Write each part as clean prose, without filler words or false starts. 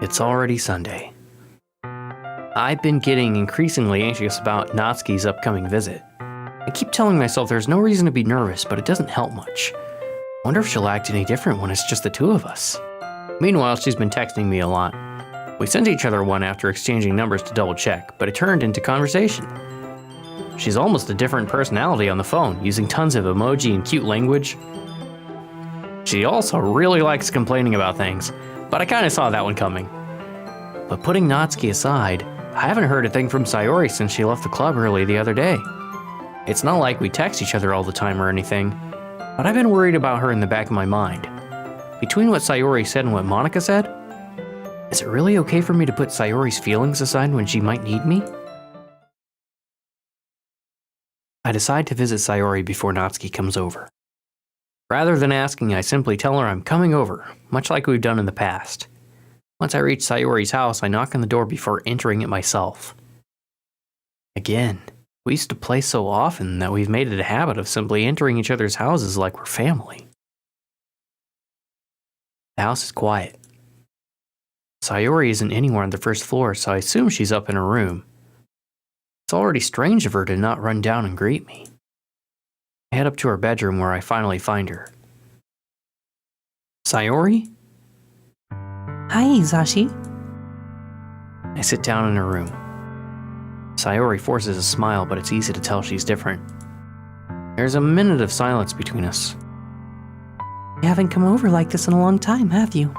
It's already Sunday. I've been getting increasingly anxious about Natsuki's upcoming visit. I keep telling myself there's no reason to be nervous, but it doesn't help much. Wonder if she'll act any different when it's just the two of us. Meanwhile, she's been texting me a lot. We sent each other one after exchanging numbers to double check, but it turned into conversation. She's almost a different personality on the phone, using tons of emoji and cute language. She also really likes complaining about things, but I kinda saw that one coming. But putting Natsuki aside, I haven't heard a thing from Sayori since she left the club early the other day. It's not like we text each other all the time or anything, but I've been worried about her in the back of my mind. Between what Sayori said and what Monika said, is it really okay for me to put Sayori's feelings aside when she might need me? I decide to visit Sayori before Natsuki comes over. Rather than asking, I simply tell her I'm coming over, much like we've done in the past. Once I reach Sayori's house, I knock on the door before entering it myself. Again, we used to play so often that we've made it a habit of simply entering each other's houses like we're family. The house is quiet. Sayori isn't anywhere on the first floor, so I assume she's up in her room. It's already strange of her to not run down and greet me. I head up to her bedroom where I finally find her. Sayori? Hi, Hizashi. I sit down in her room. Sayori forces a smile, but it's easy to tell she's different. There's a minute of silence between us. You haven't come over like this in a long time, have you?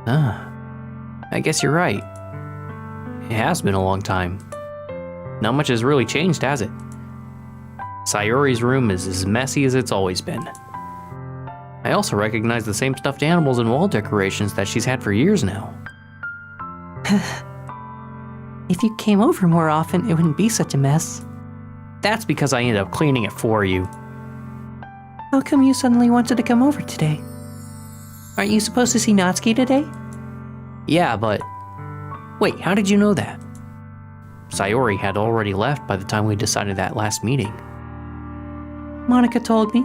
I guess you're right. It has been a long time. Not much has really changed, has it? Sayori's room is as messy as it's always been. I also recognize the same stuffed animals and wall decorations that she's had for years now. If you came over more often, it wouldn't be such a mess. That's because I end up cleaning it for you. How come you suddenly wanted to come over today? Aren't you supposed to see Natsuki today? Yeah, but... Wait, how did you know that? Sayori had already left by the time we decided that last meeting. Monika told me.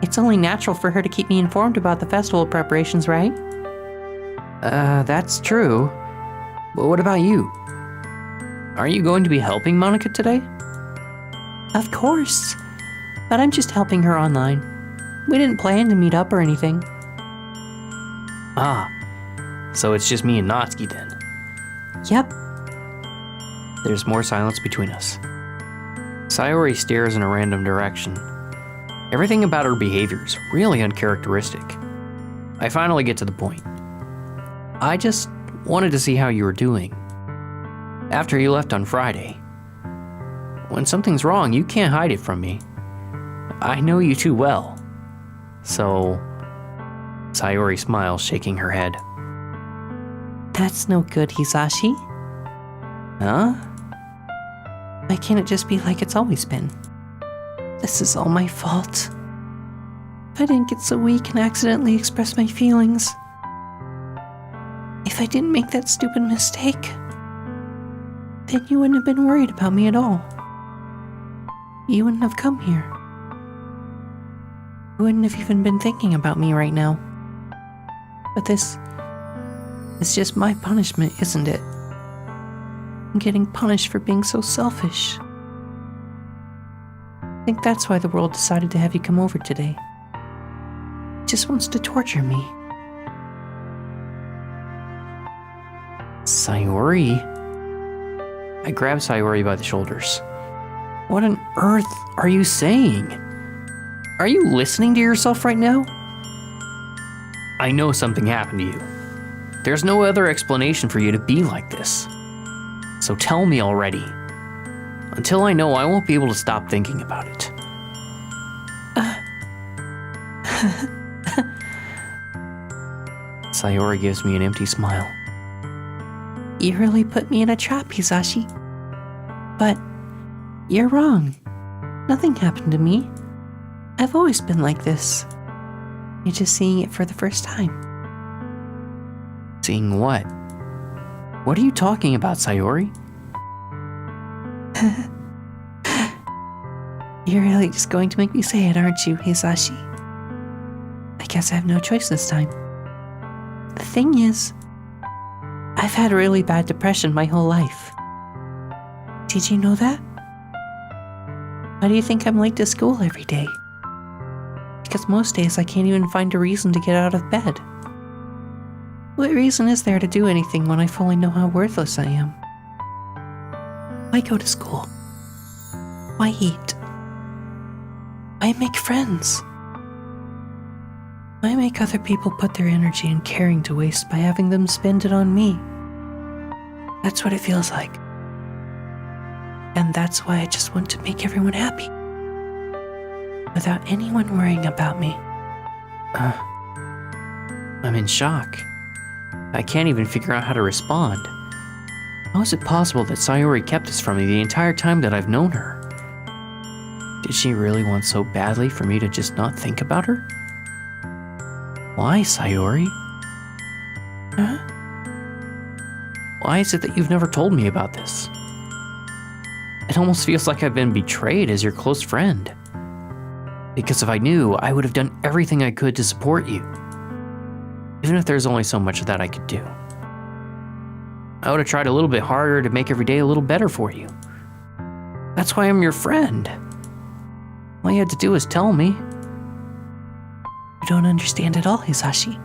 It's only natural for her to keep me informed about the festival preparations, right? That's true. But what about you? Are you going to be helping Monika today? Of course. But I'm just helping her online. We didn't plan to meet up or anything. Ah, so it's just me and Natsuki then. Yep. There's more silence between us. Sayori stares in a random direction. Everything about her behavior is really uncharacteristic. I finally get to the point. I just wanted to see how you were doing. After you left on Friday. When something's wrong, you can't hide it from me. I know you too well. So... Sayori smiles, shaking her head. That's no good, Hizashi. Huh? Why can't it just be like it's always been? This is all my fault. If I didn't get so weak and accidentally express my feelings. If I didn't make that stupid mistake, then you wouldn't have been worried about me at all. You wouldn't have come here. You wouldn't have even been thinking about me right now. But this is just my punishment, isn't it? I'm getting punished for being so selfish. I think that's why the world decided to have you come over today. It just wants to torture me. Sayori? I grab Sayori by the shoulders. What on earth are you saying? Are you listening to yourself right now? I know something happened to you. There's no other explanation for you to be like this. So tell me already. Until I know, I won't be able to stop thinking about it. Sayori gives me an empty smile. You really put me in a trap, Hizashi. But you're wrong. Nothing happened to me. I've always been like this. You're just seeing it for the first time. Seeing what? What are you talking about, Sayori? You're really just going to make me say it, aren't you, Hizashi? I guess I have no choice this time. thing is, I've had really bad depression my whole life. Did you know that? Why do you think I'm late to school every day? Because most days I can't even find a reason to get out of bed. What reason is there to do anything when I fully know how worthless I am? Why go to school? Why eat? Why make friends? Why make other people put their energy and caring to waste by having them spend it on me? That's what it feels like. And that's why I just want to make everyone happy. Without anyone worrying about me. I'm in shock. I can't even figure out how to respond. How is it possible that Sayori kept this from me the entire time that I've known her? Did she really want so badly for me to just not think about her? Why, Sayori? Huh? Why is it that you've never told me about this? It almost feels like I've been betrayed as your close friend. Because if I knew, I would have done everything I could to support you. Even if there's only so much that I could do. I would have tried a little bit harder to make every day a little better for you. That's why I'm your friend. All you had to do was tell me. You don't understand at all, Hizashi.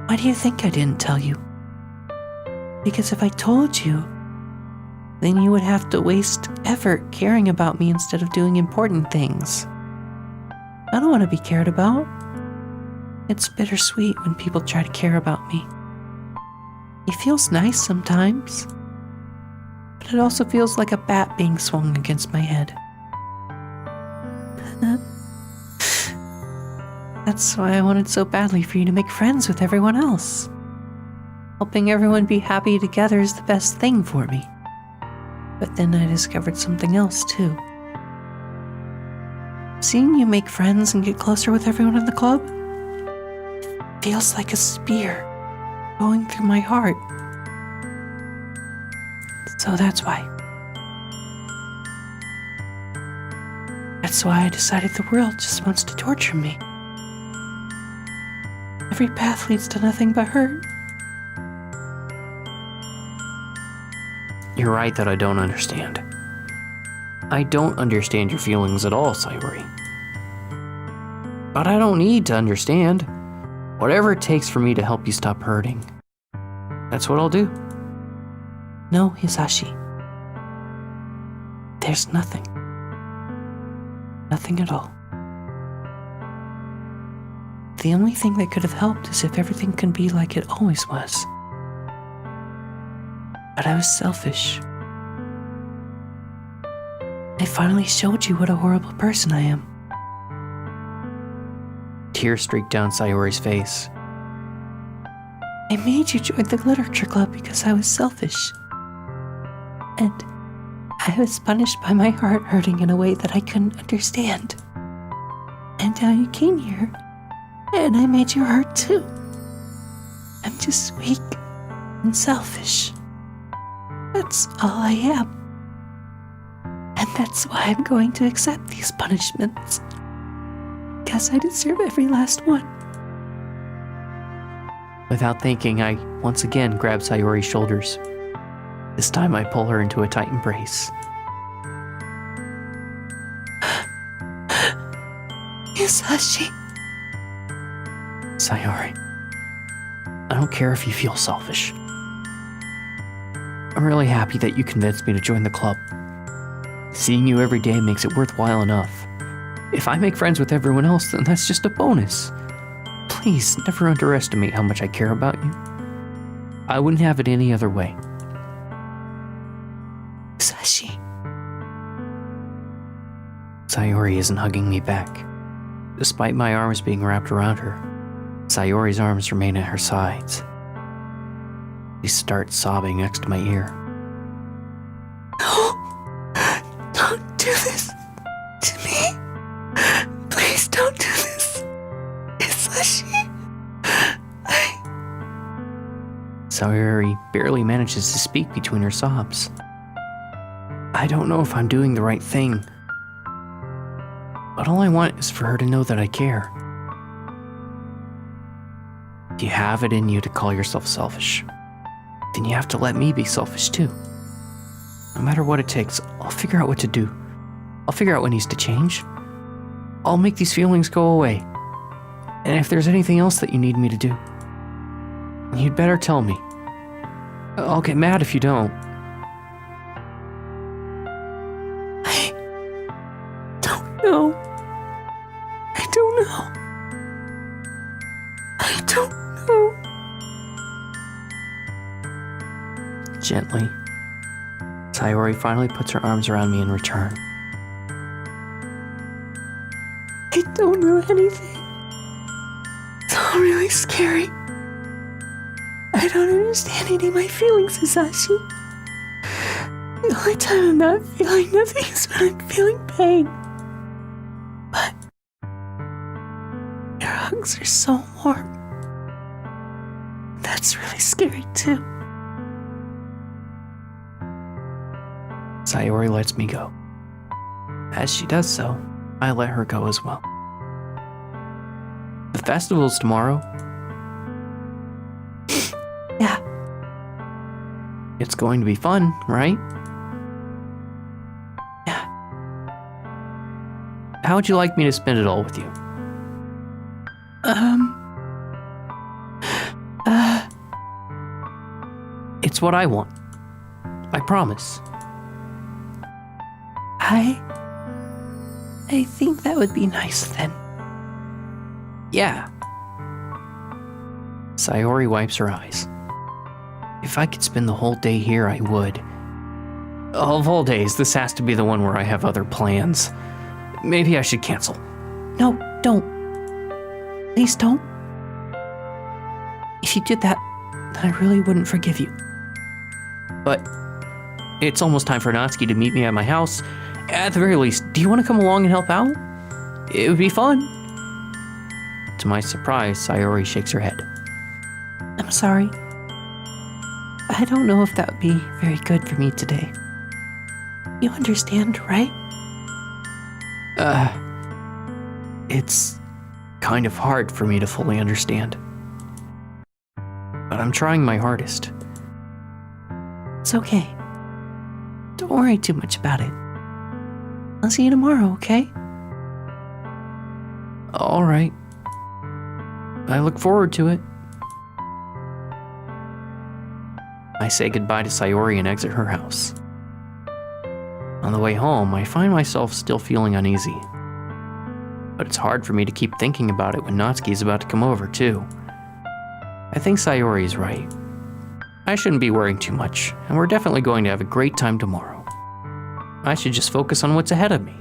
Why do you think I didn't tell you? Because if I told you, then you would have to waste effort caring about me instead of doing important things. I don't want to be cared about. It's bittersweet when people try to care about me. It feels nice sometimes, but it also feels like a bat being swung against my head. That's why I wanted so badly for you to make friends with everyone else. Helping everyone be happy together is the best thing for me. But then I discovered something else too. Seeing you make friends and get closer with everyone in the club feels like a spear going through my heart. So that's why. That's why I decided the world just wants to torture me. Every path leads to nothing but hurt. You're right that I don't understand. I don't understand your feelings at all, Sayori. But I don't need to understand. Whatever it takes for me to help you stop hurting. That's what I'll do. No, Hizashi. There's nothing. Nothing at all. The only thing that could have helped is if everything can be like it always was. But I was selfish. I finally showed you what a horrible person I am. Tears streaked down Sayori's face. I made you join the literature club because I was selfish. And I was punished by my heart hurting in a way that I couldn't understand. And now you came here, and I made you hurt too. I'm just weak and selfish. That's all I am. And that's why I'm going to accept these punishments. Because I deserve every last one. Without thinking, I once again grab Sayori's shoulders. This time I pull her into a tight embrace. Hizashi. Sayori, I don't care if you feel selfish. I'm really happy that you convinced me to join the club. Seeing you every day makes it worthwhile enough. If I make friends with everyone else, then that's just a bonus. Please, never underestimate how much I care about you. I wouldn't have it any other way. Hizashi. Sayori isn't hugging me back. Despite my arms being wrapped around her, Sayori's arms remain at her sides. She starts sobbing next to my ear. No! Don't do this to me. Please don't do this. Hizashi. Sayori barely manages to speak between her sobs. I don't know if I'm doing the right thing, but all I want is for her to know that I care. If you have it in you to call yourself selfish, then you have to let me be selfish too. No matter what it takes, I'll figure out what to do. I'll figure out what needs to change. I'll make these feelings go away. And if there's anything else that you need me to do, you'd better tell me. I'll get mad if you don't. I don't know. I don't know. I don't know. Gently, Sayori finally puts her arms around me in return. I don't know anything. It's all really scary. I don't understand any of my feelings, Hizashi. The only time I'm not feeling nothing is when I'm feeling pain. But your hugs are so warm. That's really scary too. Sayori lets me go. As she does so, I let her go as well. The festival's tomorrow. Yeah. It's going to be fun, right? Yeah. How would you like me to spend it all with you? It's what I want. I promise. I think that would be nice then. Yeah. Sayori wipes her eyes. If I could spend the whole day here, I would. Of all days, this has to be the one where I have other plans. Maybe I should cancel. No, don't. Please don't. If you did that, then I really wouldn't forgive you. But it's almost time for Natsuki to meet me at my house. At the very least, do you want to come along and help out? It would be fun. To my surprise, Sayori shakes her head. I'm sorry. I don't know if that would be very good for me today. You understand, right? It's kind of hard for me to fully understand. But I'm trying my hardest. It's okay. Don't worry too much about it. I'll see you tomorrow, okay? All right. I look forward to it. I say goodbye to Sayori and exit her house. On the way home, I find myself still feeling uneasy. But it's hard for me to keep thinking about it when Natsuki's about to come over, too. I think Sayori is right. I shouldn't be worrying too much, and we're definitely going to have a great time tomorrow. I should just focus on what's ahead of me.